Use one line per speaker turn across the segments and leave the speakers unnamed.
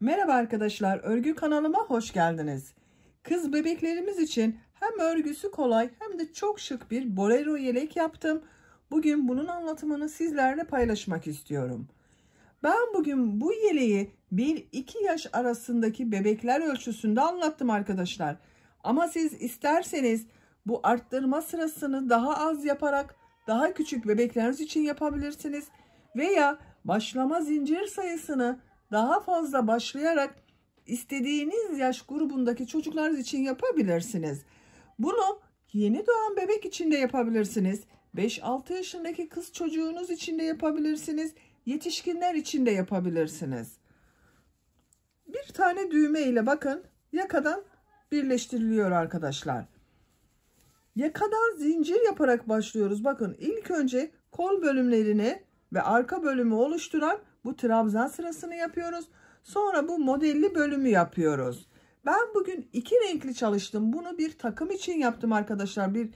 Merhaba arkadaşlar, örgü kanalıma hoş geldiniz. Kız bebeklerimiz için hem örgüsü kolay hem de çok şık bir bolero yelek yaptım. Bugün bunun anlatımını sizlerle paylaşmak istiyorum. Ben bugün bu yeleği 1-2 yaş arasındaki bebekler ölçüsünde anlattım arkadaşlar. Ama siz isterseniz bu arttırma sırasını daha az yaparak daha küçük bebekleriniz için yapabilirsiniz. Veya başlama zincir sayısını daha fazla başlayarak istediğiniz yaş grubundaki çocuklarınız için yapabilirsiniz. Bunu yeni doğan bebek için de yapabilirsiniz. 5-6 yaşındaki kız çocuğunuz için de yapabilirsiniz. Yetişkinler için de yapabilirsiniz. Bir tane düğme ile bakın yakadan birleştiriliyor arkadaşlar. Yakadan zincir yaparak başlıyoruz. Bakın ilk önce kol bölümlerini ve arka bölümü oluşturan bu trabzan sırasını yapıyoruz. Sonra bu modelli bölümü yapıyoruz. Ben bugün 2 renkli çalıştım. Bunu bir takım için yaptım arkadaşlar. Bir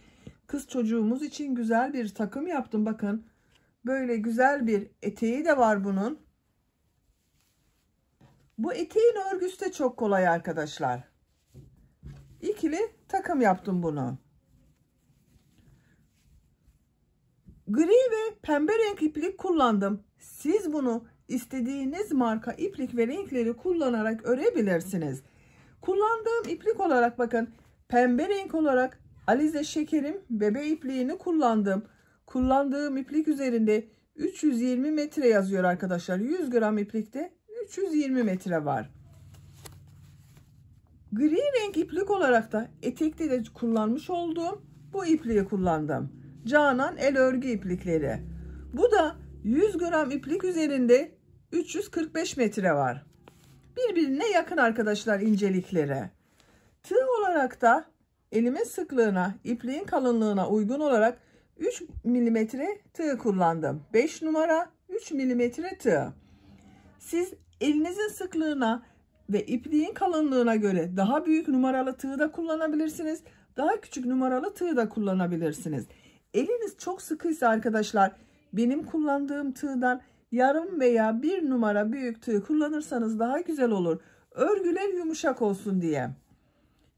kız çocuğumuz için güzel bir takım yaptım. Bakın böyle güzel bir eteği de var bunun. Bu eteğin örgüsü de çok kolay arkadaşlar. İkili takım yaptım bunu. Gri ve pembe renk iplik kullandım. Siz bunu istediğiniz marka iplik ve renkleri kullanarak örebilirsiniz. Kullandığım iplik olarak bakın pembe renk olarak Alize Şekerim bebe ipliğini kullandım. Kullandığım iplik üzerinde 320 metre yazıyor arkadaşlar. 100 gram iplikte 320 metre var. Gri renk iplik olarak da etekte de kullanmış olduğum bu ipliği kullandım. Canan el örgü iplikleri. Bu da 100 gram iplik üzerinde 345 metre var. Birbirine yakın arkadaşlar incelikleri. Tığ olarak da elimin sıklığına, ipliğin kalınlığına uygun olarak 3 milimetre tığ kullandım. 5 numara 3 milimetre tığ. Siz elinizin sıklığına ve ipliğin kalınlığına göre daha büyük numaralı tığ da kullanabilirsiniz. Daha küçük numaralı tığ da kullanabilirsiniz. Eliniz çok sıkıysa arkadaşlar benim kullandığım tığdan yarım veya 1 numara büyük tığ kullanırsanız daha güzel olur. Örgüler yumuşak olsun diye.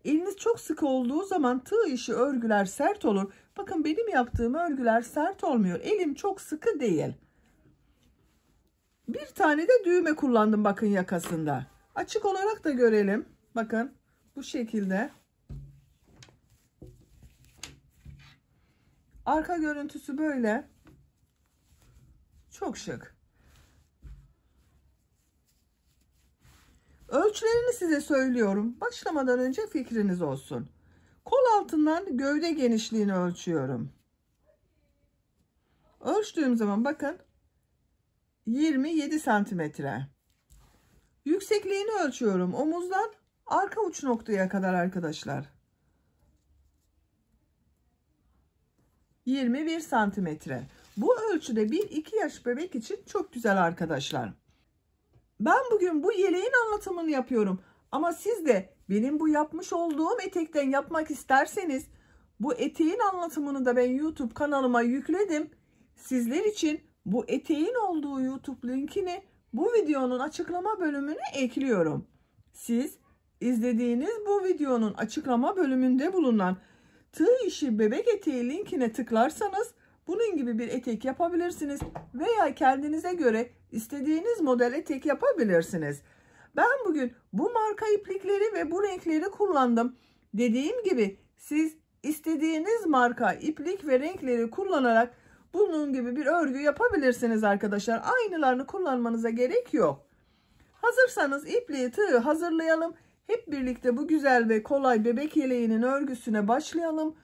Eliniz çok sıkı olduğu zaman tığ işi örgüler sert olur. Bakın benim yaptığım örgüler sert olmuyor. Elim çok sıkı değil. Bir tane de düğme kullandım bakın yakasında. Açık olarak da görelim. Bakın bu şekilde. Arka görüntüsü böyle. Çok şık. Ölçülerini size söylüyorum. Başlamadan önce fikriniz olsun. Kol altından gövde genişliğini ölçüyorum. Ölçtüğüm zaman bakın 27 santimetre. Yüksekliğini ölçüyorum. Omuzdan arka uç noktaya kadar arkadaşlar. 21 santimetre. Bu ölçüde 1-2 yaş bebek için çok güzel arkadaşlar. Ben bugün bu yeleğin anlatımını yapıyorum. Ama siz de benim bu yapmış olduğum etekten yapmak isterseniz bu eteğin anlatımını da ben YouTube kanalıma yükledim. Sizler için bu eteğin olduğu YouTube linkini bu videonun açıklama bölümüne ekliyorum. Siz izlediğiniz bu videonun açıklama bölümünde bulunan tığ işi bebek eteği linkine tıklarsanız bunun gibi bir etek yapabilirsiniz veya kendinize göre istediğiniz model etek yapabilirsiniz. Ben bugün bu marka iplikleri ve bu renkleri kullandım. Dediğim gibi siz istediğiniz marka iplik ve renkleri kullanarak bunun gibi bir örgü yapabilirsiniz arkadaşlar. Aynılarını kullanmanıza gerek yok. Hazırsanız ipliği tığı hazırlayalım. Hep birlikte bu güzel ve kolay bebek yeleğinin örgüsüne başlayalım.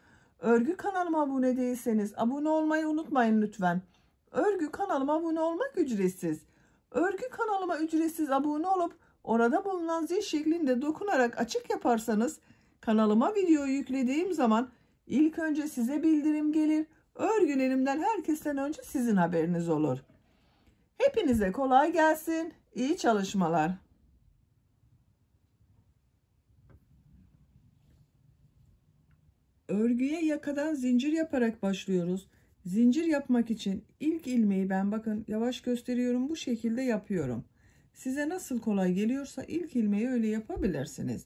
Örgü kanalıma abone değilseniz abone olmayı unutmayın lütfen. Örgü kanalıma abone olmak ücretsiz. Örgü kanalıma ücretsiz abone olup orada bulunan zil şeklinde dokunarak açık yaparsanız kanalıma video yüklediğim zaman ilk önce size bildirim gelir. Örgülerimden herkesten önce sizin haberiniz olur. Hepinize kolay gelsin. İyi çalışmalar. Örgüye yakadan zincir yaparak başlıyoruz. Zincir yapmak için ilk ilmeği ben bakın yavaş gösteriyorum bu şekilde yapıyorum. Size nasıl kolay geliyorsa ilk ilmeği öyle yapabilirsiniz.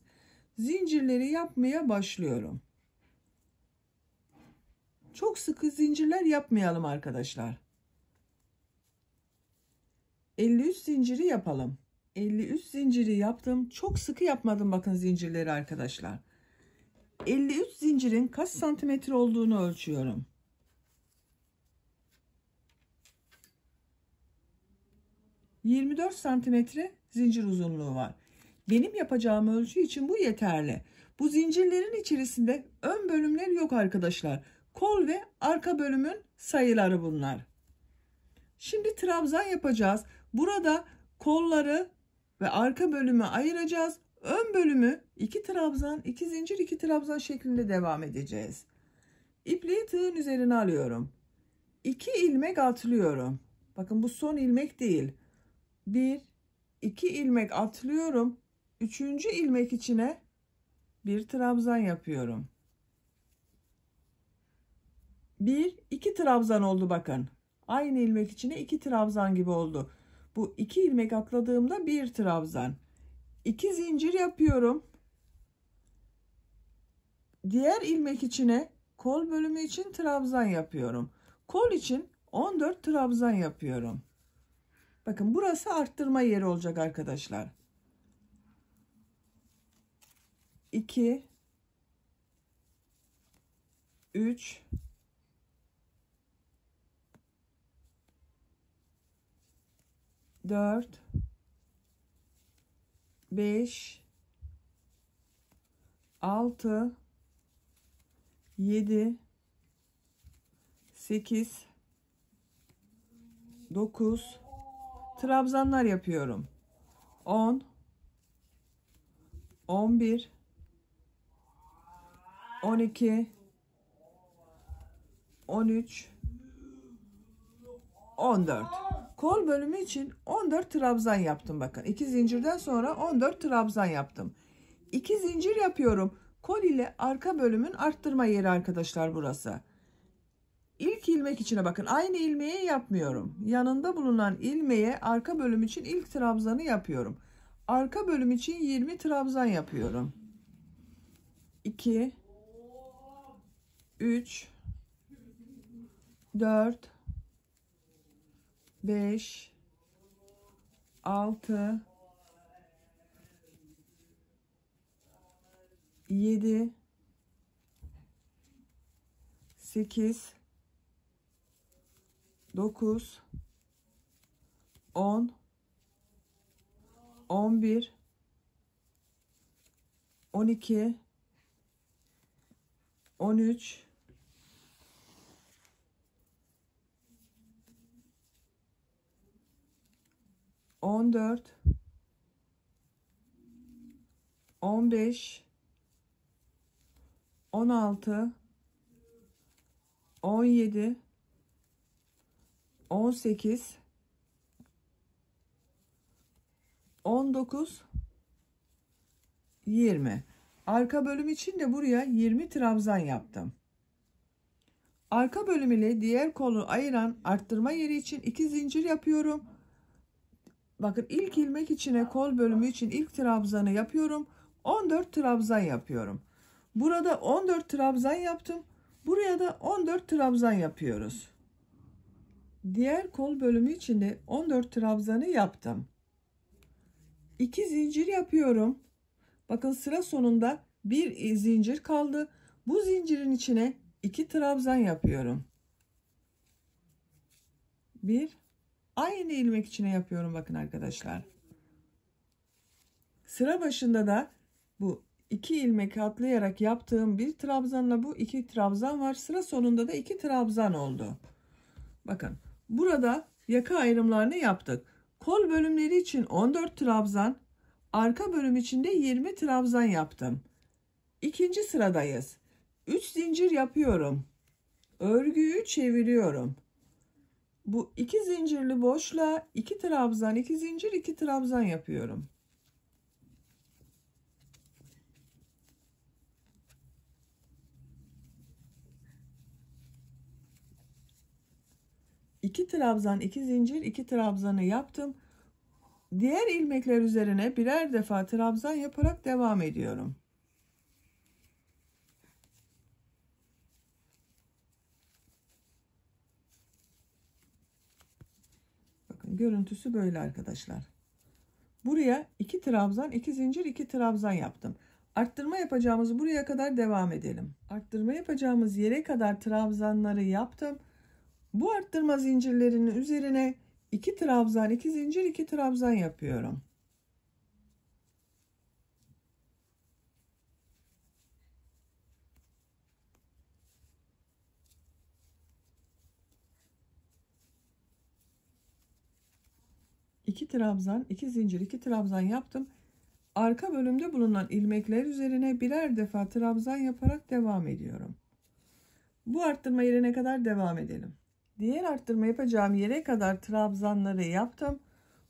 Zincirleri yapmaya başlıyorum. Çok sıkı zincirler yapmayalım arkadaşlar. 53 zinciri yapalım. 53 zinciri yaptım. Çok sıkı yapmadım bakın zincirleri arkadaşlar. 53 zincirin kaç santimetre olduğunu ölçüyorum. 24 santimetre zincir uzunluğu var. Benim yapacağım ölçü için bu yeterli. Bu zincirlerin içerisinde ön bölümler yok arkadaşlar. Kol ve arka bölümün sayıları bunlar. Şimdi trabzan yapacağız. Burada kolları ve arka bölümü ayıracağız. Ön bölümü 2 trabzan, 2 zincir, 2 trabzan şeklinde devam edeceğiz. İpliği tığın üzerine alıyorum. 2 ilmek atlıyorum. Bakın bu son ilmek değil. 1, 2 ilmek atlıyorum. 3. ilmek içine bir trabzan yapıyorum. 1, 2 trabzan oldu bakın. Aynı ilmek içine 2 trabzan gibi oldu. Bu 2 ilmek atladığımda bir trabzan. 2 zincir yapıyorum. Diğer ilmek içine kol bölümü için trabzan yapıyorum. Kol için 14 trabzan yapıyorum. Bakın burası arttırma yeri olacak arkadaşlar. 2 3 4 5 6 7 8 9 trabzanlar yapıyorum. 10 11 12 13 14 kol bölümü için 14 trabzan yaptım bakın. 2 zincirden sonra 14 trabzan yaptım. 2 zincir yapıyorum. Kol ile arka bölümün arttırma yeri arkadaşlar burası. İlk ilmek içine bakın. Aynı ilmeği yapmıyorum. Yanında bulunan ilmeğe arka bölüm için ilk trabzanı yapıyorum. Arka bölüm için 20 trabzan yapıyorum. 2 3 4 5 6 7 8 9 10 11 12 13 14 15 16 17 18 19 20 arka bölüm için de buraya 20 trabzan yaptım. Arka bölüm ile diğer kolu ayıran arttırma yeri için 2 zincir yapıyorum. Bakın ilk ilmek içine kol bölümü için ilk trabzanı yapıyorum. 14 trabzan yapıyorum. Burada 14 trabzan yaptım. Buraya da 14 trabzan yapıyoruz. Diğer kol bölümü için de 14 trabzanı yaptım. 2 zincir yapıyorum. Bakın sıra sonunda bir zincir kaldı. Bu zincirin içine 2 trabzan yapıyorum. Bir aynı ilmek içine yapıyorum bakın arkadaşlar. Sıra başında da bu 2 ilmek atlayarak yaptığım bir trabzanla bu 2 trabzan var. Sıra sonunda da 2 trabzan oldu. Bakın burada yaka ayrımlarını yaptık. Kol bölümleri için 14 trabzan, arka bölüm için de 20 trabzan yaptım. İkinci sıradayız. 3 zincir yapıyorum. Örgüyü çeviriyorum. Bu 2 zincirli boşluğa 2 trabzan, 2 zincir, 2 trabzan yapıyorum. İki trabzan, 2 zincir, 2 trabzanı yaptım. Diğer ilmekler üzerine birer defa trabzan yaparak devam ediyorum. Bakın görüntüsü böyle arkadaşlar. Buraya 2 trabzan, 2 zincir, 2 trabzan yaptım. Arttırma yapacağımız buraya kadar devam edelim. Arttırma yapacağımız yere kadar trabzanları yaptım. Bu arttırma zincirlerinin üzerine 2 trabzan, 2 zincir, 2 trabzan yapıyorum. İki trabzan, 2 zincir, 2 trabzan yaptım. Arka bölümde bulunan ilmekler üzerine birer defa trabzan yaparak devam ediyorum. Bu arttırma yerine kadar devam edelim. Diğer arttırma yapacağım yere kadar trabzanları yaptım.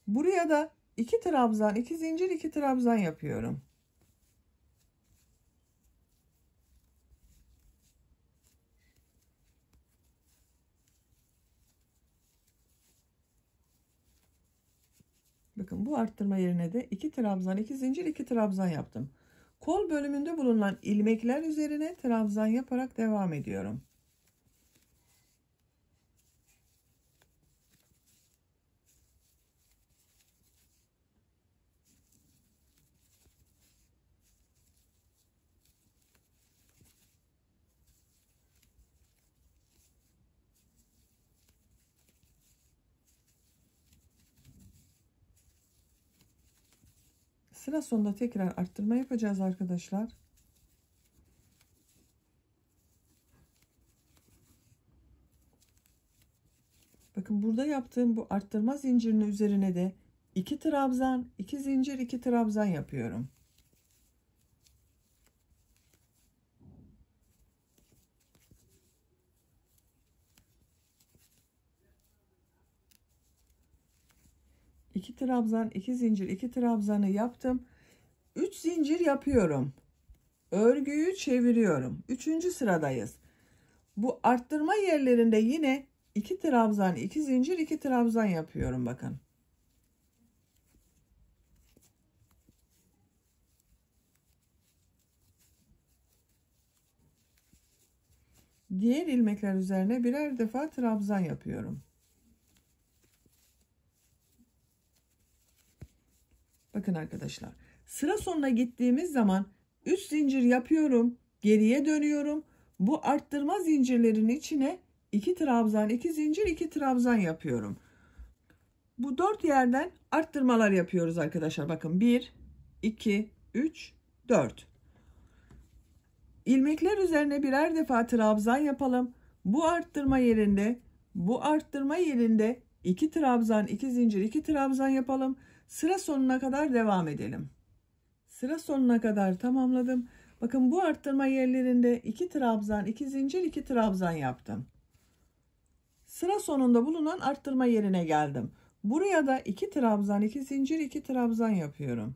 Buraya da 2 trabzan, 2 zincir, 2 trabzan yapıyorum. Bakın bu arttırma yerine de 2 trabzan, 2 zincir, 2 trabzan yaptım. Kol bölümünde bulunan ilmekler üzerine trabzan yaparak devam ediyorum. Sıra sonunda tekrar arttırma yapacağız arkadaşlar. Bakın burada yaptığım bu arttırma zincirinin üzerine de 2 trabzan, 2 zincir, 2 trabzan yapıyorum. İki trabzan, 2 zincir, 2 trabzanı yaptım. 3 zincir yapıyorum. Örgüyü çeviriyorum. 3. sıradayız. Bu arttırma yerlerinde yine 2 trabzan, 2 zincir, 2 trabzan yapıyorum bakın. Diğer ilmekler üzerine birer defa trabzan yapıyorum. Bakın arkadaşlar, sıra sonuna gittiğimiz zaman 3 zincir yapıyorum, geriye dönüyorum. Bu arttırma zincirlerin içine 2 trabzan, 2 zincir, 2 trabzan yapıyorum. Bu 4 yerden arttırmalar yapıyoruz arkadaşlar. Bakın 1, 2, 3, 4. İlmekler üzerine birer defa trabzan yapalım. Bu arttırma yerinde 2 trabzan, 2 zincir, 2 trabzan yapalım. Sıra sonuna kadar devam edelim. Sıra sonuna kadar tamamladım. Bakın bu arttırma yerlerinde 2 trabzan, 2 zincir, 2 trabzan yaptım. Sıra sonunda bulunan arttırma yerine geldim. Buraya da 2 trabzan, 2 zincir, 2 trabzan yapıyorum.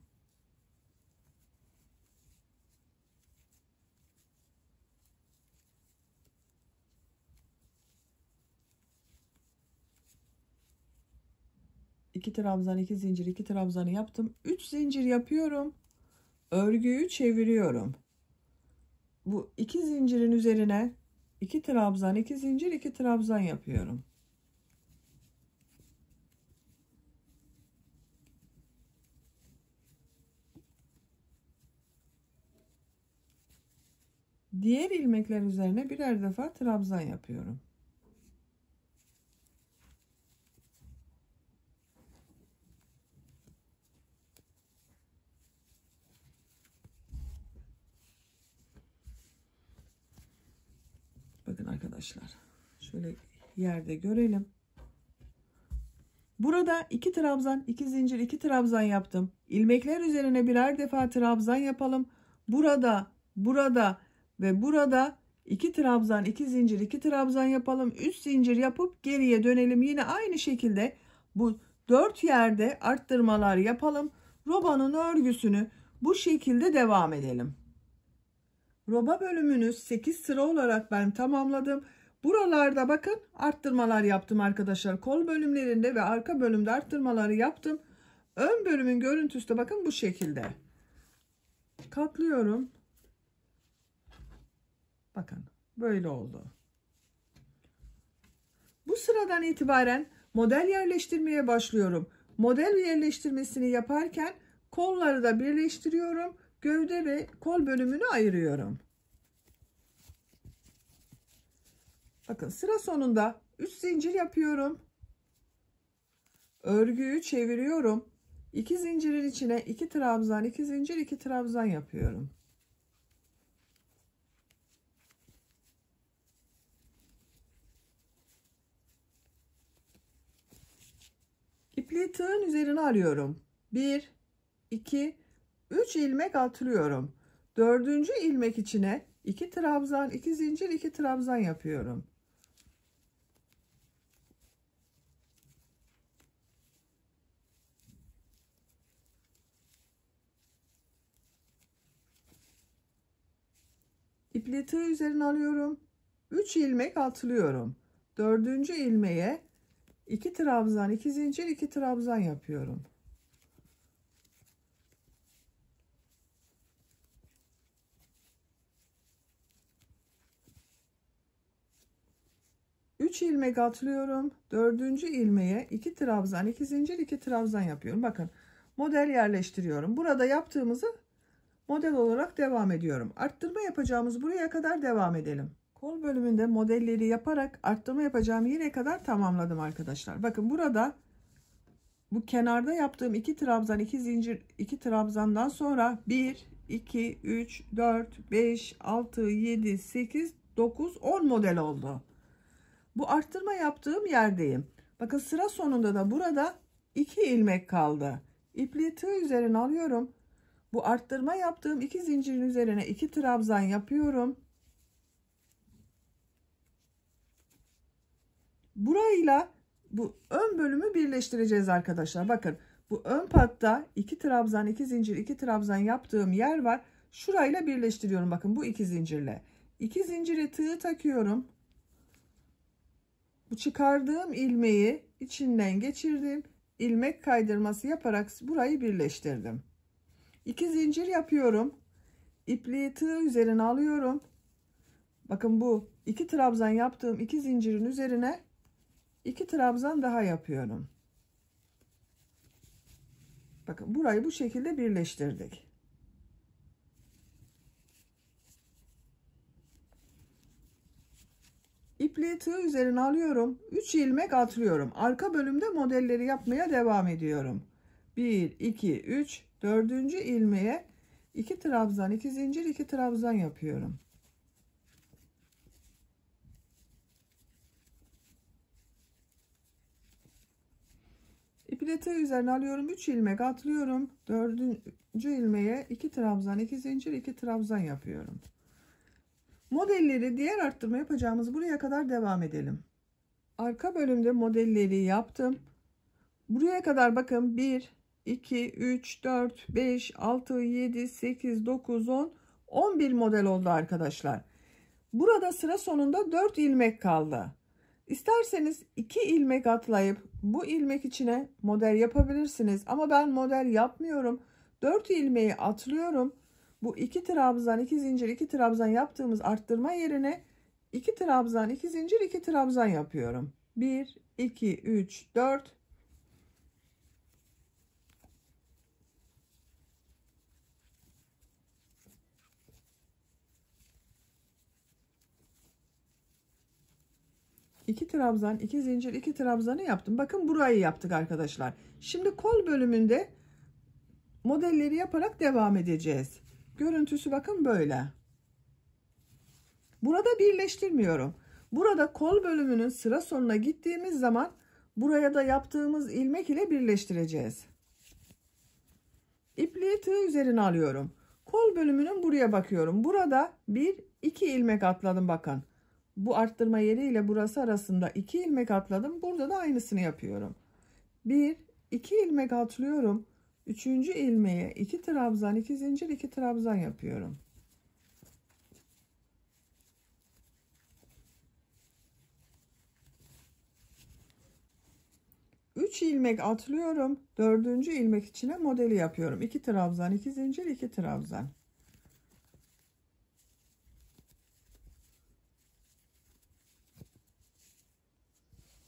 İki trabzan, 2 zincir, 2 trabzanı yaptım. 3 zincir yapıyorum. Örgüyü çeviriyorum. Bu 2 zincirin üzerine 2 trabzan, 2 zincir, 2 trabzan yapıyorum. Diğer ilmekler üzerine birer defa trabzan yapıyorum. Bakın arkadaşlar, şöyle yerde görelim. Burada 2 trabzan, 2 zincir, 2 trabzan yaptım. İlmekler üzerine birer defa trabzan yapalım. Burada ve burada 2 trabzan, 2 zincir, 2 trabzan yapalım. 3 zincir yapıp geriye dönelim. Yine aynı şekilde bu 4 yerde arttırmalar yapalım. Robanın örgüsünü bu şekilde devam edelim. Roba bölümünü 8 sıra olarak ben tamamladım. Buralarda bakın arttırmalar yaptım arkadaşlar. Kol bölümlerinde ve arka bölümde arttırmaları yaptım. Ön bölümün görüntüsü de bakın bu şekilde. Katlıyorum. Bakın böyle oldu. Bu sıradan itibaren model yerleştirmeye başlıyorum. Model yerleştirmesini yaparken kolları da birleştiriyorum. Gövde ve kol bölümünü ayırıyorum. Bakın sıra sonunda 3 zincir yapıyorum. Örgüyü çeviriyorum. 2 zincirin içine 2 trabzan, 2 zincir, 2 trabzan yapıyorum. İpliği tığın üzerine alıyorum. 1, 2, 3 ilmek atlıyorum. 4. ilmek içine 2 trabzan, 2 zincir, 2 trabzan yapıyorum. İpliği tığ üzerine alıyorum. 3 ilmek atlıyorum. 4. ilmeğe 2 trabzan, 2 zincir, 2 trabzan yapıyorum. Üç ilmek atlıyorum. 4. ilmeğe 2 trabzan, 2 zincir, 2 trabzan yapıyorum. Bakın model yerleştiriyorum. Burada yaptığımızı model olarak devam ediyorum. Arttırma yapacağımız buraya kadar devam edelim. Kol bölümünde modelleri yaparak arttırma yapacağım yere kadar tamamladım arkadaşlar. Bakın burada bu kenarda yaptığım 2 trabzan, 2 zincir, 2 trabzandan sonra 1, 2, 3, 4, 5, 6, 7, 8, 9, 10 model oldu. Bu arttırma yaptığım yerdeyim. Bakın sıra sonunda da burada 2 ilmek kaldı. İpliği tığ üzerine alıyorum. Bu arttırma yaptığım 2 zincirin üzerine 2 trabzan yapıyorum. Burayla bu ön bölümü birleştireceğiz arkadaşlar. Bakın bu ön patta 2 trabzan, 2 zincir, 2 trabzan yaptığım yer var. Şurayla birleştiriyorum. Bakın bu 2 zincirle. 2 zincire tığı takıyorum. Bu çıkardığım ilmeği içinden geçirdim. İlmek kaydırması yaparak burayı birleştirdim. 2 zincir yapıyorum. İpliği tığ üzerine alıyorum. Bakın bu 2 trabzan yaptığım 2 zincirin üzerine 2 trabzan daha yapıyorum. Bakın burayı bu şekilde birleştirdik. İpliği tığ üzerine alıyorum. 3 ilmek atlıyorum. Arka bölümde modelleri yapmaya devam ediyorum. 1, 2, 3, 4. ilmeğe 2 trabzan, 2 zincir, 2 trabzan yapıyorum. İpliği tığ üzerine alıyorum. 3 ilmek atlıyorum. 4. ilmeğe 2 trabzan, 2 zincir, 2 trabzan yapıyorum. Modelleri diğer arttırma yapacağımız buraya kadar devam edelim. Arka bölümde modelleri yaptım. Buraya kadar bakın 1, 2, 3, 4, 5, 6, 7, 8, 9, 10, 11 model oldu arkadaşlar. Burada sıra sonunda 4 ilmek kaldı. İsterseniz 2 ilmek atlayıp bu ilmek içine model yapabilirsiniz. Ama ben model yapmıyorum. 4 ilmeği atlıyorum. Bu 2 trabzan, 2 zincir, 2 trabzan yaptığımız arttırma yerine 2 trabzan, 2 zincir, 2 trabzan yapıyorum. 1, 2, 3, 4. İki trabzan, 2 zincir, 2 trabzanı yaptım. Bakın burayı yaptık arkadaşlar. Şimdi kol bölümünde modelleri yaparak devam edeceğiz. Görüntüsü bakın böyle. Burada birleştirmiyorum. Burada kol bölümünün sıra sonuna gittiğimiz zaman buraya da yaptığımız ilmek ile birleştireceğiz. İpliği tığ üzerine alıyorum. Kol bölümünün buraya bakıyorum. Burada 1, 2 ilmek atladım bakın. Bu arttırma yeri ile burası arasında 2 ilmek atladım. Burada da aynısını yapıyorum. 1, 2 ilmek atlıyorum. 3. ilmeğe 2 trabzan, 2 zincir, 2 trabzan yapıyorum. 3 ilmek atlıyorum. 4. ilmek içine modeli yapıyorum. 2 trabzan, 2 zincir, 2 trabzan.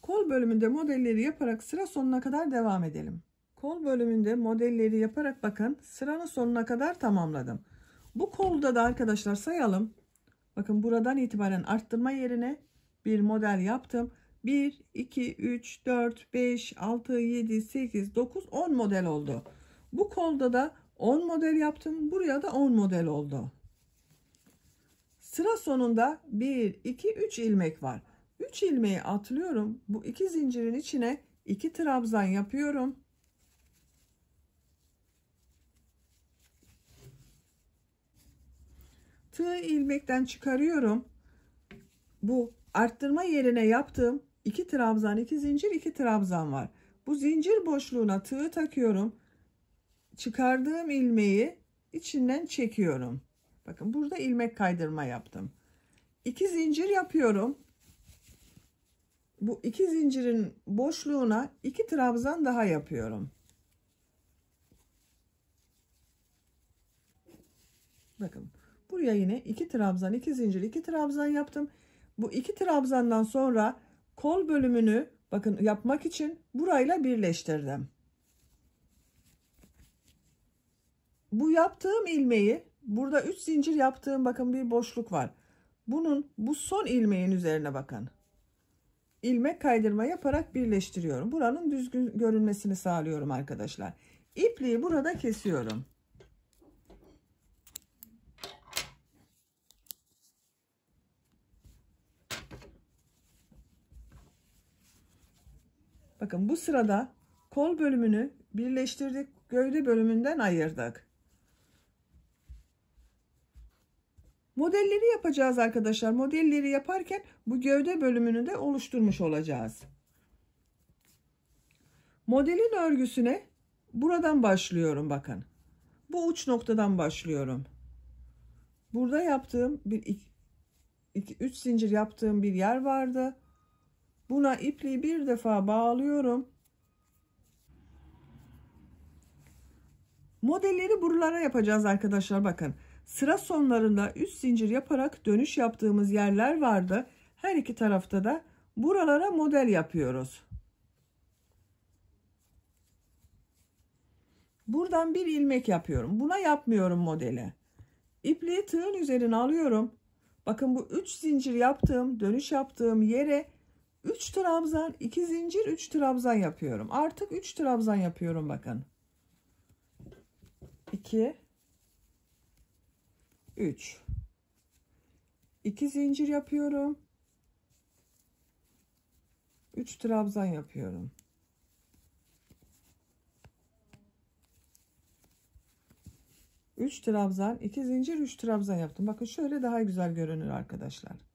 Kol bölümünde modelleri yaparak sıra sonuna kadar devam edelim. Kol bölümünde modelleri yaparak bakın sıranın sonuna kadar tamamladım. Bu kolda da arkadaşlar sayalım. Bakın buradan itibaren arttırma yerine bir model yaptım. 1, 2, 3, 4, 5, 6, 7, 8, 9, 10 model oldu. Bu kolda da 10 model yaptım. Buraya da 10 model oldu. Sıra sonunda 1, 2, 3 ilmek var. 3 ilmeği atlıyorum. Bu 2 zincirin içine 2 trabzan yapıyorum. Tığ ilmekten çıkarıyorum. Bu arttırma yerine yaptığım 2 trabzan, 2 zincir, 2 trabzan var. Bu zincir boşluğuna tığı takıyorum. Çıkardığım ilmeği içinden çekiyorum. Bakın burada ilmek kaydırma yaptım. 2 zincir yapıyorum. Bu 2 zincirin boşluğuna 2 trabzan daha yapıyorum. Bakın buraya yine 2 trabzan, 2 zincir, 2 trabzan yaptım. Bu 2 trabzandan sonra kol bölümünü bakın yapmak için burayla birleştirdim. Bu yaptığım ilmeği burada 3 zincir yaptığım bakın bir boşluk var. Bu son ilmeğin üzerine bakın. İlmek kaydırma yaparak birleştiriyorum. Buranın düzgün görünmesini sağlıyorum arkadaşlar. İpliği burada kesiyorum. Bakın bu sırada kol bölümünü birleştirdik, gövde bölümünden ayırdık. Modelleri yapacağız arkadaşlar. Modelleri yaparken bu gövde bölümünü de oluşturmuş olacağız. Modelin örgüsüne buradan başlıyorum bakın. Bu uç noktadan başlıyorum. Burada yaptığım 3 zincir yaptığım bir yer vardı. Buna ipliği bir defa bağlıyorum. Modelleri buralara yapacağız arkadaşlar bakın. Sıra sonlarında 3 zincir yaparak dönüş yaptığımız yerler vardı. Her iki tarafta da buralara model yapıyoruz. Buradan bir ilmek yapıyorum. Buna yapmıyorum modeli. İpliği tığın üzerine alıyorum. Bakın bu 3 zincir yaptığım, dönüş yaptığım yere 3 trabzan, 2 zincir, 3 trabzan yapıyorum. Artık 3 trabzan yapıyorum bakın. 2 3 2 zincir yapıyorum. 3 trabzan yapıyorum. Üç trabzan, 2 zincir, 3 trabzan yaptım. Bakın şöyle daha güzel görünür arkadaşlar.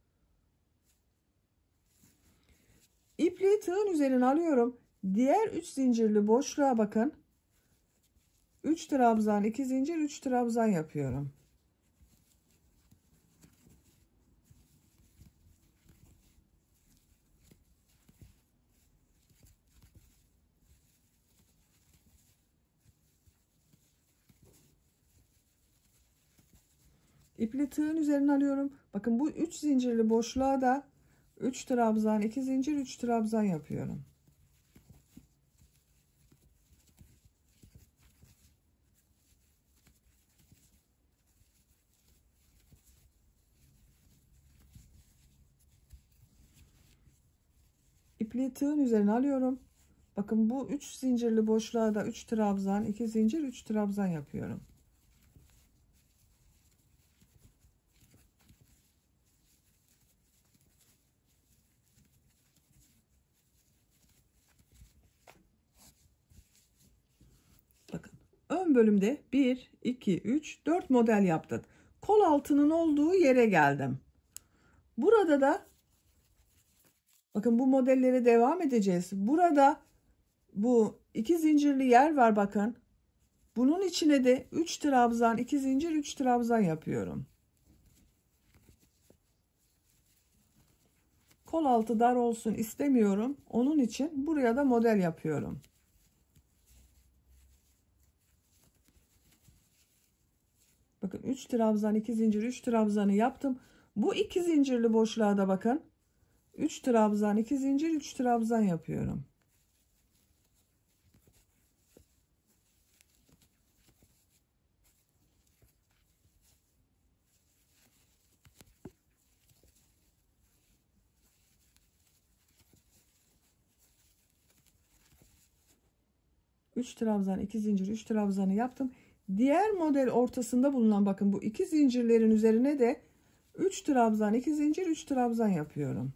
İpliği tığın üzerine alıyorum. Diğer 3 zincirli boşluğa bakın. 3 trabzan, 2 zincir, 3 trabzan yapıyorum. İpliği tığın üzerine alıyorum. Bakın bu 3 zincirli boşluğa da 3 trabzan, 2 zincir, 3 trabzan yapıyorum. İpliği tığın üzerine alıyorum. Bakın bu 3 zincirli boşluğa da 3 trabzan, 2 zincir, 3 trabzan yapıyorum. Bakın ön bölümde 1, 2, 3, 4 model yaptık. Kol altının olduğu yere geldim. Burada da bakın bu modellere devam edeceğiz. Burada bu 2 zincirli yer var bakın. Bunun içine de 3 trabzan, 2 zincir, 3 trabzan yapıyorum. kol altı dar olsun istemiyorum. Onun için buraya da model yapıyorum. Bakın 3 trabzan 2 zincir 3 trabzanı yaptım. Bu 2 zincirli boşluğa da bakın. 3 trabzan 2 zincir 3 trabzan yapıyorum. Üç trabzan 2 zincir 3 trabzanı yaptım. Diğer model ortasında bulunan bakın bu iki zincirlerin üzerine de 3 trabzan 2 zincir 3 trabzan yapıyorum.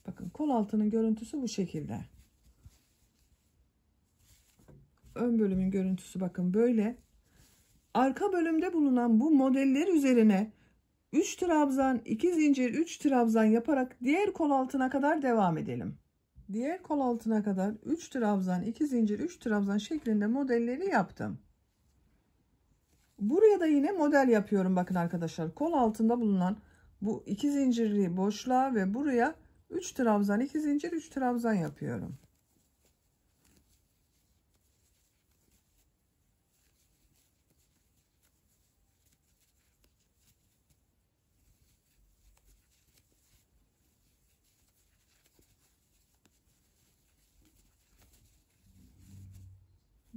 Bakın kol altının görüntüsü bu şekilde. Ön bölümün görüntüsü bakın böyle. Arka bölümde bulunan bu modeller üzerine 3 trabzan 2 zincir 3 trabzan yaparak diğer kol altına kadar devam edelim. Diğer kol altına kadar 3 trabzan 2 zincir 3 trabzan şeklinde modelleri yaptım. Buraya da yine model yapıyorum bakın arkadaşlar. Kol altında bulunan bu 2 zincirli boşluğa ve buraya 3 trabzan 2 zincir 3 trabzan yapıyorum.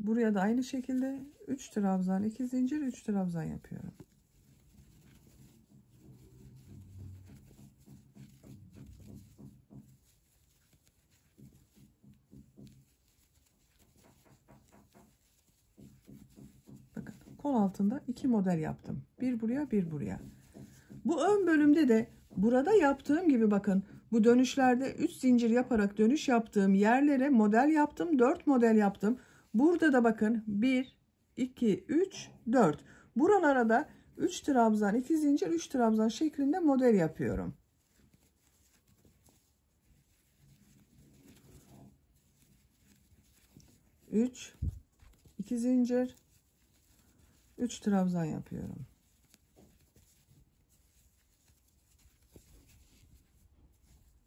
Buraya da aynı şekilde 3 trabzan 2 zincir 3 trabzan yapıyorum. Bakın kol altında iki model yaptım. Bir buraya bir buraya. Bu ön bölümde de burada yaptığım gibi bakın bu dönüşlerde 3 zincir yaparak dönüş yaptığım yerlere model yaptım. 4 model yaptım. Burada da bakın 1 2 3 4. Buralara da 3 trabzan 2 zincir 3 trabzan şeklinde model yapıyorum. Üç 2 zincir 3 trabzan yapıyorum.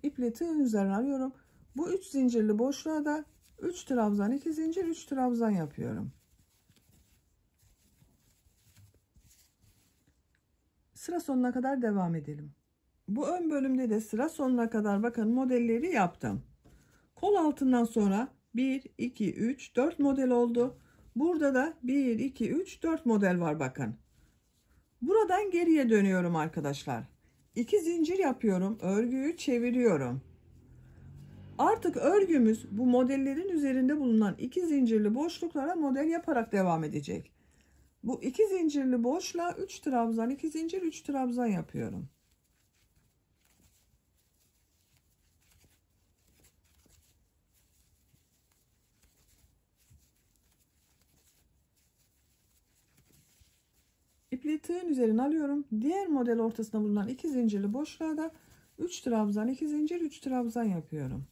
İple tığın üzerine alıyorum. Bu 3 zincirli boşluğa da 3 trabzan 2 zincir 3 trabzan yapıyorum. Sıra sonuna kadar devam edelim. Bu ön bölümde de sıra sonuna kadar bakın modelleri yaptım. Kol altından sonra 1 2 3 4 model oldu. Burada da 1 2 3 4 model var bakın. Buradan geriye dönüyorum arkadaşlar. 2 zincir yapıyorum. Örgüyü çeviriyorum. Artık örgümüz bu modellerin üzerinde bulunan 2 zincirli boşluklara model yaparak devam edecek. Bu 2 zincirli boşluğa 3 trabzan 2 zincir 3 trabzan yapıyorum. İpliği tığın üzerine alıyorum. Diğer model ortasında bulunan 2 zincirli boşluğa da 3 trabzan 2 zincir 3 trabzan yapıyorum.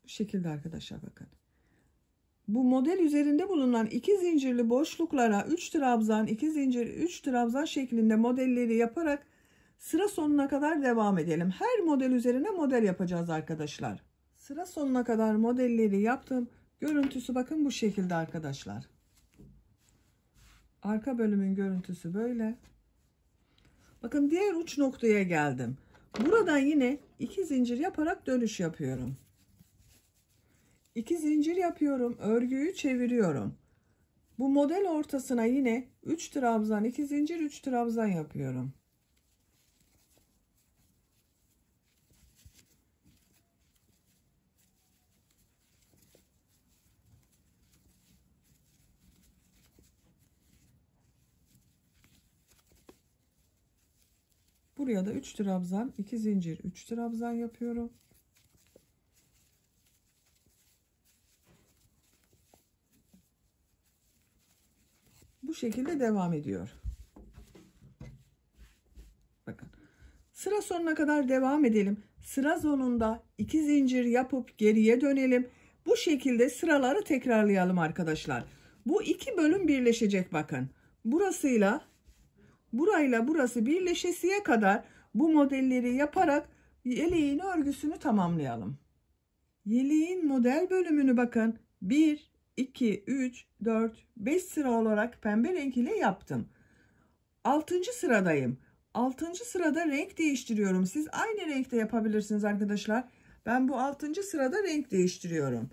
Bu şekilde arkadaşlar bakın. Bu model üzerinde bulunan 2 zincirli boşluklara 3 trabzan 2 zincir 3 trabzan şeklinde modelleri yaparak sıra sonuna kadar devam edelim. Her model üzerine model yapacağız arkadaşlar. Sıra sonuna kadar modelleri yaptım. Görüntüsü bakın bu şekilde arkadaşlar. Arka bölümün görüntüsü böyle. Bakın diğer uç noktaya geldim. Buradan yine 2 zincir yaparak dönüş yapıyorum. 2 zincir yapıyorum. Örgüyü çeviriyorum. Bu model ortasına yine 3 trabzan 2 zincir 3 trabzan yapıyorum. Buraya da 3 trabzan 2 zincir 3 trabzan yapıyorum. Bu şekilde devam ediyor. Bakın. Sıra sonuna kadar devam edelim. Sıra sonunda 2 zincir yapıp geriye dönelim. Bu şekilde sıraları tekrarlayalım arkadaşlar. Bu iki bölüm birleşecek bakın. Burasıyla burayla burası birleşesiye kadar bu modelleri yaparak yeleğin örgüsünü tamamlayalım. Yeleğin model bölümünü bakın 1, 2, 3, 4, 5 sıra olarak pembe renk ile yaptım. 6. sıradayım. 6. sırada renk değiştiriyorum. Siz aynı renkte yapabilirsiniz arkadaşlar. Ben bu 6. sırada renk değiştiriyorum.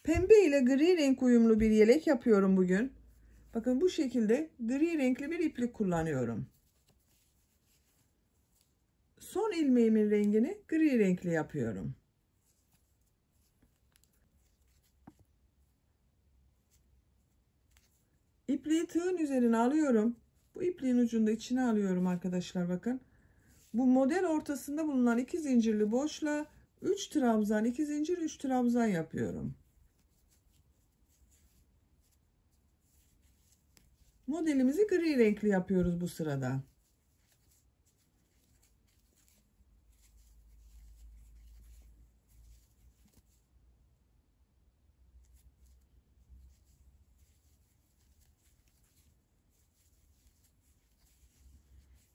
Pembe ile gri renk uyumlu bir yelek yapıyorum bugün. Bakın bu şekilde gri renkli bir iplik kullanıyorum. Son ilmeğimin rengini gri renkli yapıyorum. İpliği tığın üzerine alıyorum. Bu ipliğin ucunu da içine alıyorum arkadaşlar bakın. Bu model ortasında bulunan 2 zincirli boşluğa 3 trabzan, 2 zincir, 3 trabzan yapıyorum. Modelimizi gri renkli yapıyoruz bu sırada.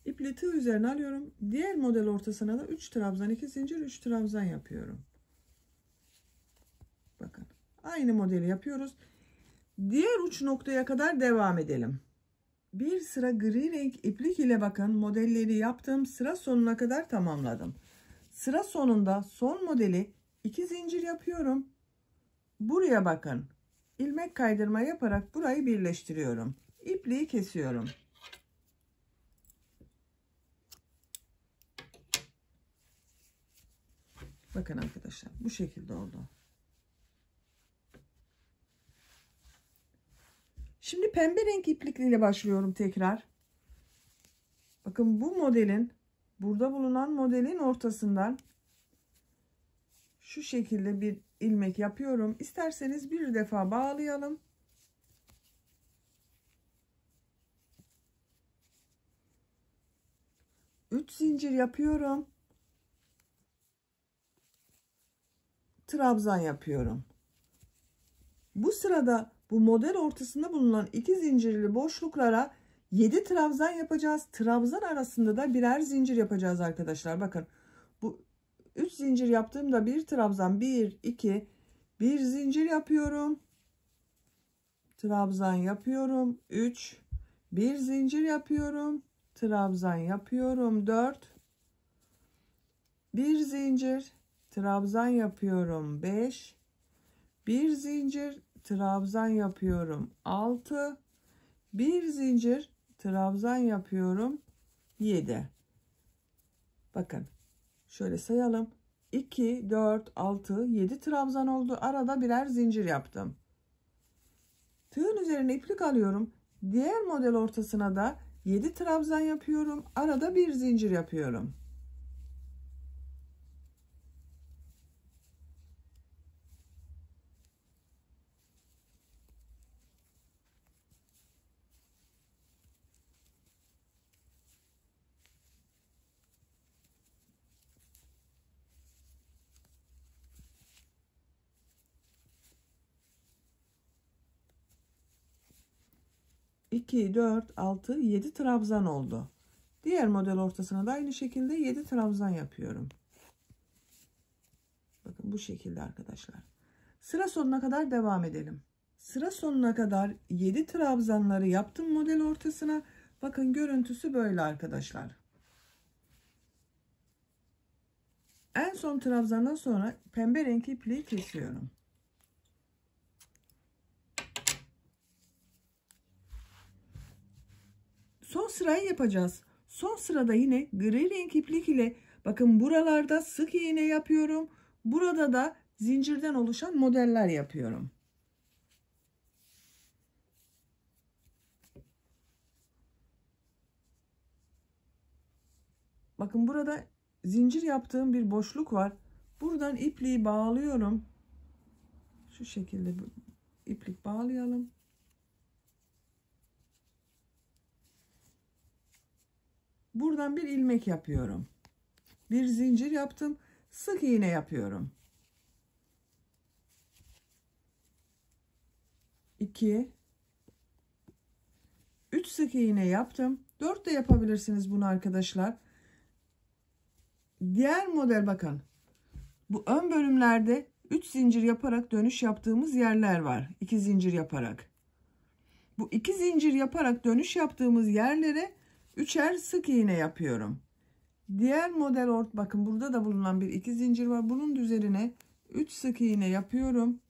İpliği tığ üzerine alıyorum. Diğer model ortasına da 3 trabzan, 2 zincir, 3 trabzan yapıyorum. Bakın. Aynı modeli yapıyoruz. Diğer uç noktaya kadar devam edelim. Bir sıra gri renk iplik ile bakın modelleri yaptım. Sıra sonuna kadar tamamladım. Sıra sonunda son modeli 2 zincir yapıyorum. Buraya bakın. İlmek kaydırma yaparak burayı birleştiriyorum. İpliği kesiyorum. Bakın arkadaşlar bu şekilde oldu. Şimdi pembe renk iplikle başlıyorum tekrar. Bakın bu modelin burada bulunan modelin ortasından şu şekilde bir ilmek yapıyorum. İsterseniz bir defa bağlayalım. Üç zincir yapıyorum. Trabzan yapıyorum. Bu sırada bu model ortasında bulunan 2 zincirli boşluklara 7 trabzan yapacağız. Trabzan arasında da birer zincir yapacağız arkadaşlar. Bakın bu 3 zincir yaptığımda bir trabzan 1 2 bir zincir yapıyorum. Trabzan yapıyorum. 3 bir zincir yapıyorum. Trabzan yapıyorum. 4 bir zincir trabzan yapıyorum. 5 bir zincir trabzan yapıyorum. 6 bir zincir trabzan yapıyorum. 7. Bakın şöyle sayalım. 2 4 6 7 trabzan oldu. Arada birer zincir yaptım. Tığın üzerine iplik alıyorum. Diğer model ortasına da 7 trabzan yapıyorum. Arada bir zincir yapıyorum. İki, 4, 6, 7 trabzan oldu. Diğer model ortasına da aynı şekilde 7 trabzan yapıyorum. Bakın bu şekilde arkadaşlar. Sıra sonuna kadar devam edelim. Sıra sonuna kadar 7 trabzanları yaptım model ortasına. Bakın görüntüsü böyle arkadaşlar. En son trabzandan sonra pembe renk ipliği kesiyorum. Son sırayı yapacağız. Son sırada yine gri renk iplik ile bakın buralarda sık iğne yapıyorum. Burada da zincirden oluşan modeller yapıyorum. Bakın burada zincir yaptığım bir boşluk var. Buradan ipliği bağlıyorum. Şu şekilde iplik bağlayalım. Buradan bir ilmek yapıyorum. Bir zincir yaptım. Sık iğne yapıyorum. 2 3 sık iğne yaptım. 4 de yapabilirsiniz bunu arkadaşlar. Diğer model bakın. Bu ön bölümlerde 3 zincir yaparak dönüş yaptığımız yerler var. 2 zincir yaparak. Bu 2 zincir yaparak dönüş yaptığımız yerlere 3'er sık iğne yapıyorum. Diğer model bakın burada da bulunan bir 2 zincir var. Bunun üzerine 3 sık iğne yapıyorum.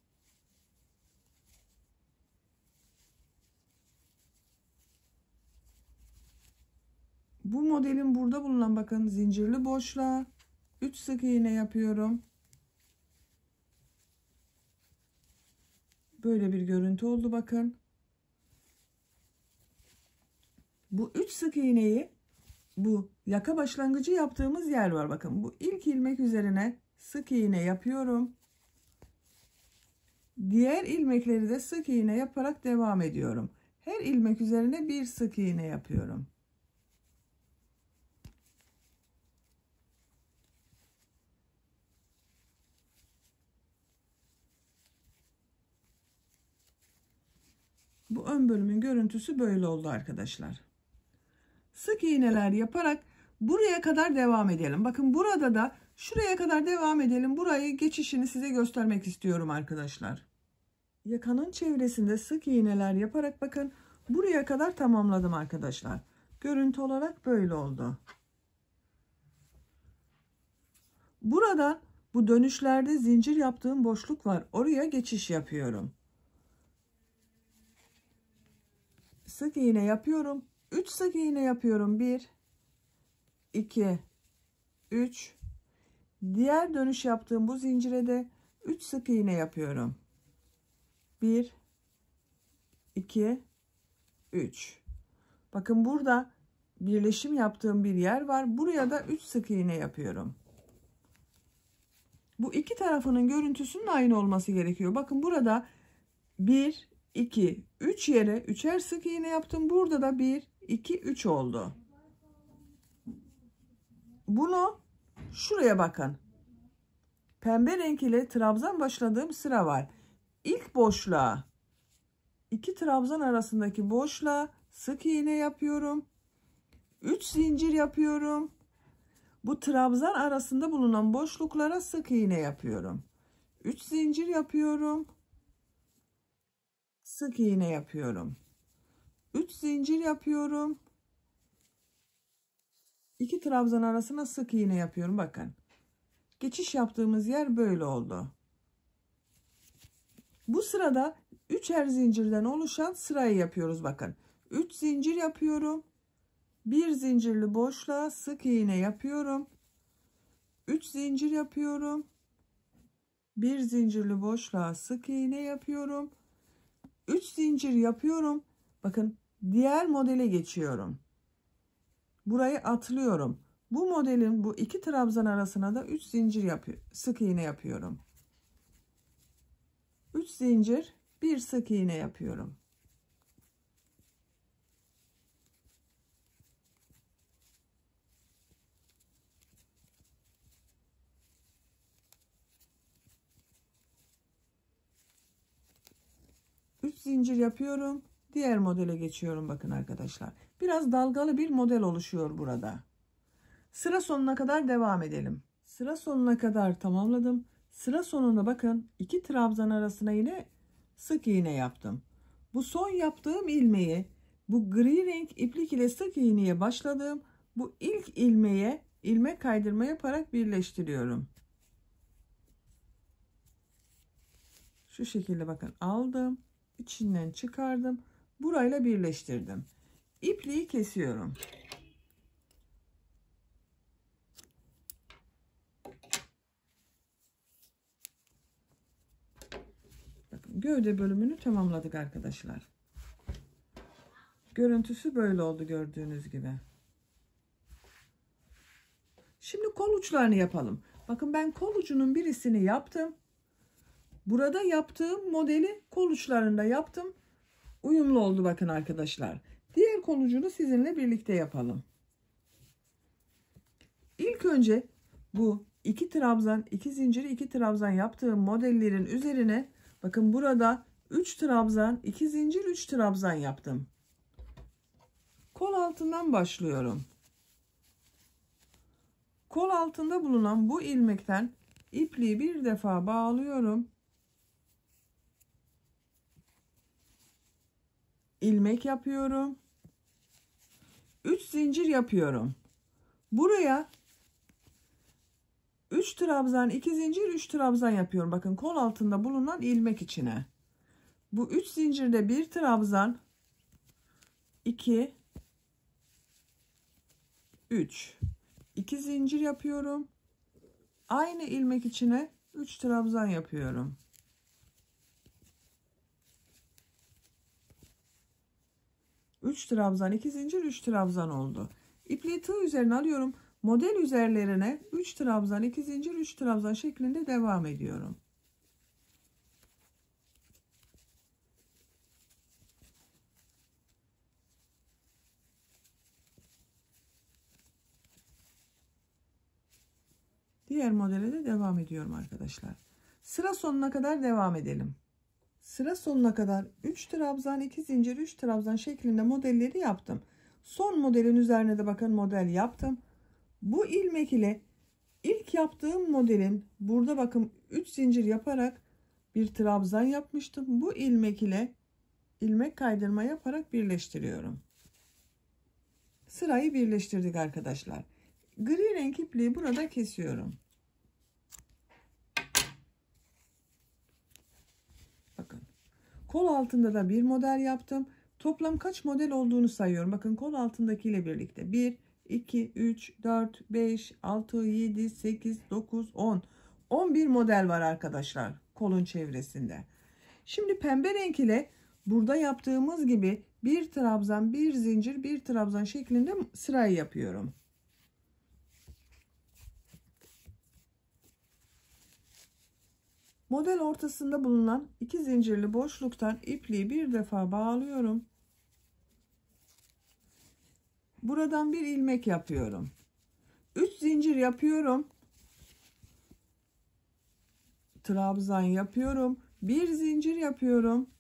Bu modelin burada bulunan bakın zincirli boşluğa 3 sık iğne yapıyorum. Böyle bir görüntü oldu bakın. Bu 3 sık iğneyi bu yaka başlangıcı yaptığımız yer var bakın. Bu ilk ilmek üzerine sık iğne yapıyorum. Diğer ilmekleri de sık iğne yaparak devam ediyorum. Her ilmek üzerine bir sık iğne yapıyorum. Bu ön bölümün görüntüsü böyle oldu arkadaşlar. Sık iğneler yaparak buraya kadar devam edelim. Bakın burada da şuraya kadar devam edelim. Burayı geçişini size göstermek istiyorum arkadaşlar. Yakanın çevresinde sık iğneler yaparak bakın buraya kadar tamamladım arkadaşlar. Görüntü olarak böyle oldu. Burada bu dönüşlerde zincir yaptığım boşluk var. Oraya geçiş yapıyorum. Sık iğne yapıyorum. 3 sık iğne yapıyorum. 1 2 3. Diğer dönüş yaptığım bu zincire de 3 sık iğne yapıyorum. 1 2 3. Bakın burada birleşim yaptığım bir yer var. Buraya da 3 sık iğne yapıyorum. Bu iki tarafının görüntüsünün aynı olması gerekiyor. Bakın burada 1 2 3 yere 3'er sık iğne yaptım. Burada da 1 2 3 oldu. Bunu şuraya bakın. Pembe renk ile trabzan başladığım sıra var. İlk boşluğa 2 trabzan arasındaki boşluğa sık iğne yapıyorum. 3 zincir yapıyorum. Bu trabzan arasında bulunan boşluklara sık iğne yapıyorum. 3 zincir yapıyorum. Sık iğne yapıyorum. 3 zincir yapıyorum. 2 trabzan arasına sık iğne yapıyorum. Bakın. Geçiş yaptığımız yer böyle oldu. Bu sırada 3'er zincirden oluşan sırayı yapıyoruz bakın. 3 zincir yapıyorum. 1 zincirli boşluğa sık iğne yapıyorum. 3 zincir yapıyorum. 1 zincirli boşluğa sık iğne yapıyorum. 3 zincir yapıyorum. Bakın diğer modele geçiyorum. Burayı atlıyorum. Bu modelin bu iki trabzan arasına da 3 zincir yapıyorum. Sık iğne yapıyorum. 3 zincir, 1 sık iğne yapıyorum. Üç zincir yapıyorum. Diğer modele geçiyorum bakın arkadaşlar. Biraz dalgalı bir model oluşuyor burada. Sıra sonuna kadar devam edelim. Sıra sonuna kadar tamamladım. Sıra sonunda bakın iki trabzan arasına yine sık iğne yaptım. Bu son yaptığım ilmeği bu gri renk iplik ile sık iğneye başladığım bu ilk ilmeğe ilmek kaydırma yaparak birleştiriyorum. Şu şekilde bakın aldım, içinden çıkardım, burayla birleştirdim. İpliği kesiyorum. Bakın gövde bölümünü tamamladık arkadaşlar. Görüntüsü böyle oldu gördüğünüz gibi. Şimdi kol uçlarını yapalım. Bakın ben kol ucunun birisini yaptım. Burada yaptığım modeli kol uçlarında yaptım. Uyumlu oldu bakın arkadaşlar. Diğer kol ucunu sizinle birlikte yapalım. İlk önce bu 2 trabzan, 2 zinciri, 2 trabzan yaptığım modellerin üzerine bakın burada 3 trabzan, 2 zincir, 3 trabzan yaptım. Kol altından başlıyorum. Kol altında bulunan bu ilmekten ipliği bir defa bağlıyorum. İlmek yapıyorum. 3 zincir yapıyorum. Buraya 3 trabzan, 2 zincir, 3 trabzan yapıyorum. Bakın kol altında bulunan ilmek içine. Bu 3 zincirde 1 trabzan, 2, 3. 2 zincir yapıyorum. Aynı ilmek içine 3 trabzan yapıyorum. Üç trabzan, 2 zincir, 3 trabzan oldu. İpliği tığ üzerine alıyorum. Model üzerlerine 3 trabzan, 2 zincir, 3 trabzan şeklinde devam ediyorum. Diğer modele de devam ediyorum arkadaşlar. Sıra sonuna kadar devam edelim. Sıra sonuna kadar 3 trabzan, 2 zincir, 3 trabzan şeklinde modelleri yaptım. Son modelin üzerine de bakın model yaptım. Bu ilmek ile ilk yaptığım modelin burada bakın 3 zincir yaparak bir trabzan yapmıştım. Bu ilmek ile ilmek kaydırma yaparak birleştiriyorum. Sırayı birleştirdik arkadaşlar. Gri renk ipliği burada kesiyorum. Bakın. Kol altında da bir model yaptım. Toplam kaç model olduğunu sayıyorum. Bakın kol altındaki ile birlikte 1, 2, 3, 4, 5, 6, 7, 8, 9, 10. 11 model var arkadaşlar kolun çevresinde. Şimdi pembe renk ile burada yaptığımız gibi bir trabzan, bir zincir, bir trabzan şeklinde sırayı yapıyorum. Model ortasında bulunan 2 zincirli boşluktan ipliği bir defa bağlıyorum. Buradan bir ilmek yapıyorum. 3 zincir yapıyorum. Trabzan yapıyorum. Bir zincir yapıyorum.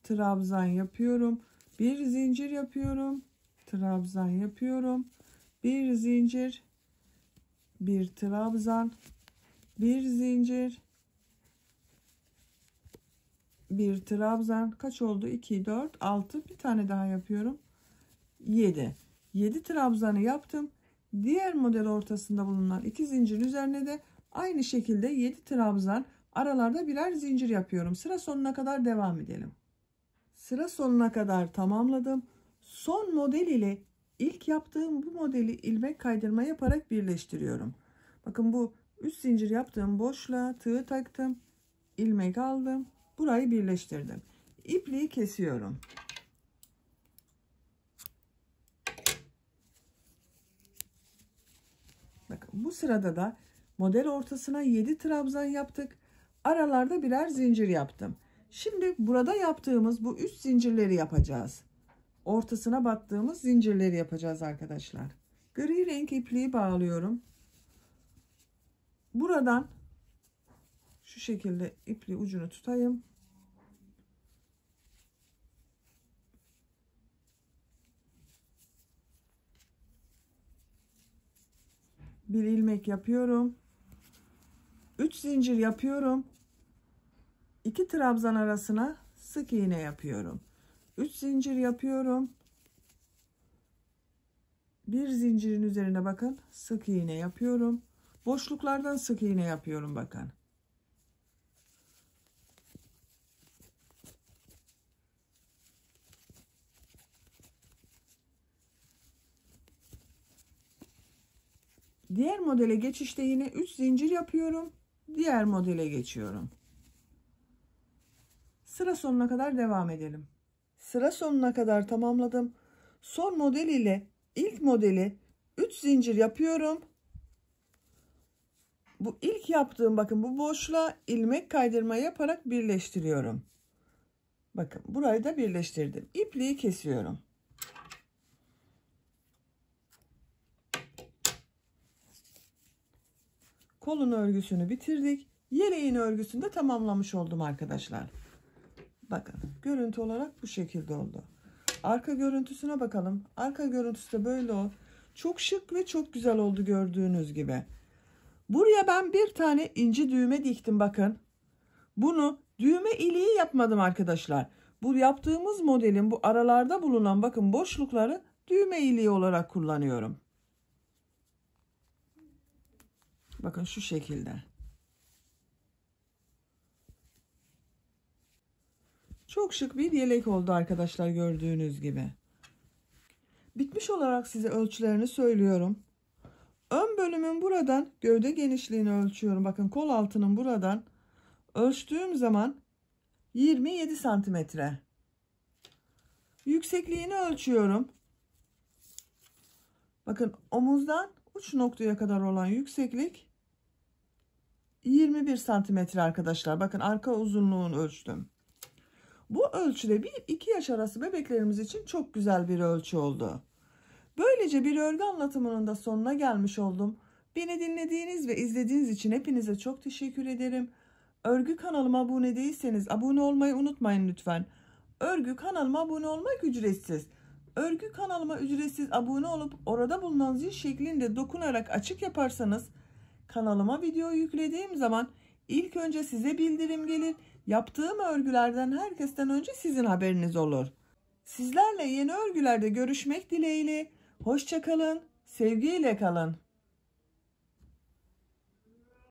Trabzan yapıyorum. Bir zincir yapıyorum. Trabzan yapıyorum. Bir zincir. Bir trabzan. Bir zincir. Bir trabzan. Kaç oldu? 2, 4, 6. Bir tane daha yapıyorum. 7. 7 trabzanı yaptım. Diğer model ortasında bulunan 2 zincirin üzerine de aynı şekilde 7 trabzan, aralarda birer zincir yapıyorum. Sıra sonuna kadar devam edelim. Sıra sonuna kadar tamamladım. Son model ile ilk yaptığım bu modeli ilmek kaydırma yaparak birleştiriyorum. Bakın bu 3 zincir yaptığım boşluğa tığ taktım. İlmek aldım. Burayı birleştirdim. İpliği kesiyorum. Bakın bu sırada da model ortasına 7 trabzan yaptık. Aralarda birer zincir yaptım. Şimdi burada yaptığımız bu 3 zincirleri yapacağız. Ortasına battığımız zincirleri yapacağız arkadaşlar. Gri renk ipliği bağlıyorum. Buradan şu şekilde ipliği ucunu tutayım. Bir ilmek yapıyorum. 3 zincir yapıyorum. 2 trabzan arasına sık iğne yapıyorum. 3 zincir yapıyorum. Bir zincirin üzerine bakın sık iğne yapıyorum. Boşluklardan sık iğne yapıyorum bakın. Diğer modele geçişte yine 3 zincir yapıyorum. Diğer modele geçiyorum. Sıra sonuna kadar devam edelim. Sıra sonuna kadar tamamladım. Son model ile ilk modeli 3 zincir yapıyorum. Bu ilk yaptığım bakın bu boşluğa ilmek kaydırma yaparak birleştiriyorum. Bakın burayı da birleştirdim. İpliği kesiyorum. Kolun örgüsünü bitirdik. Yeleğin örgüsünü de tamamlamış oldum arkadaşlar. Bakın görüntü olarak bu şekilde oldu. Arka görüntüsüne bakalım. Arka görüntüsü de böyle o. Çok şık ve çok güzel oldu gördüğünüz gibi. Buraya ben bir tane inci düğme diktim bakın. Bunu düğme iliği yapmadım arkadaşlar. Bu yaptığımız modelin bu aralarda bulunan bakın boşlukları düğme iliği olarak kullanıyorum. Bakın şu şekilde. Çok şık bir yelek oldu arkadaşlar gördüğünüz gibi. Bitmiş olarak size ölçülerini söylüyorum. Ön bölümün buradan gövde genişliğini ölçüyorum. Bakın kol altının buradan ölçtüğüm zaman 27 santimetre. Yüksekliğini ölçüyorum. Bakın omuzdan uç noktaya kadar olan yükseklik 21 santimetre arkadaşlar. Bakın arka uzunluğunu ölçtüm. Bu ölçüde 1-2 yaş arası bebeklerimiz için çok güzel bir ölçü oldu. Böylece bir örgü anlatımının da sonuna gelmiş oldum. Beni dinlediğiniz ve izlediğiniz için hepinize çok teşekkür ederim. Örgü kanalıma abone değilseniz abone olmayı unutmayın lütfen. Örgü kanalıma abone olmak ücretsiz. Örgü kanalıma ücretsiz abone olup orada bulunan zil şeklinde dokunarak açık yaparsanız kanalıma video yüklediğim zaman ilk önce size bildirim gelir. Yaptığım örgülerden herkesten önce sizin haberiniz olur. Sizlerle yeni örgülerde görüşmek dileğiyle. Hoşça kalın, sevgiyle kalın.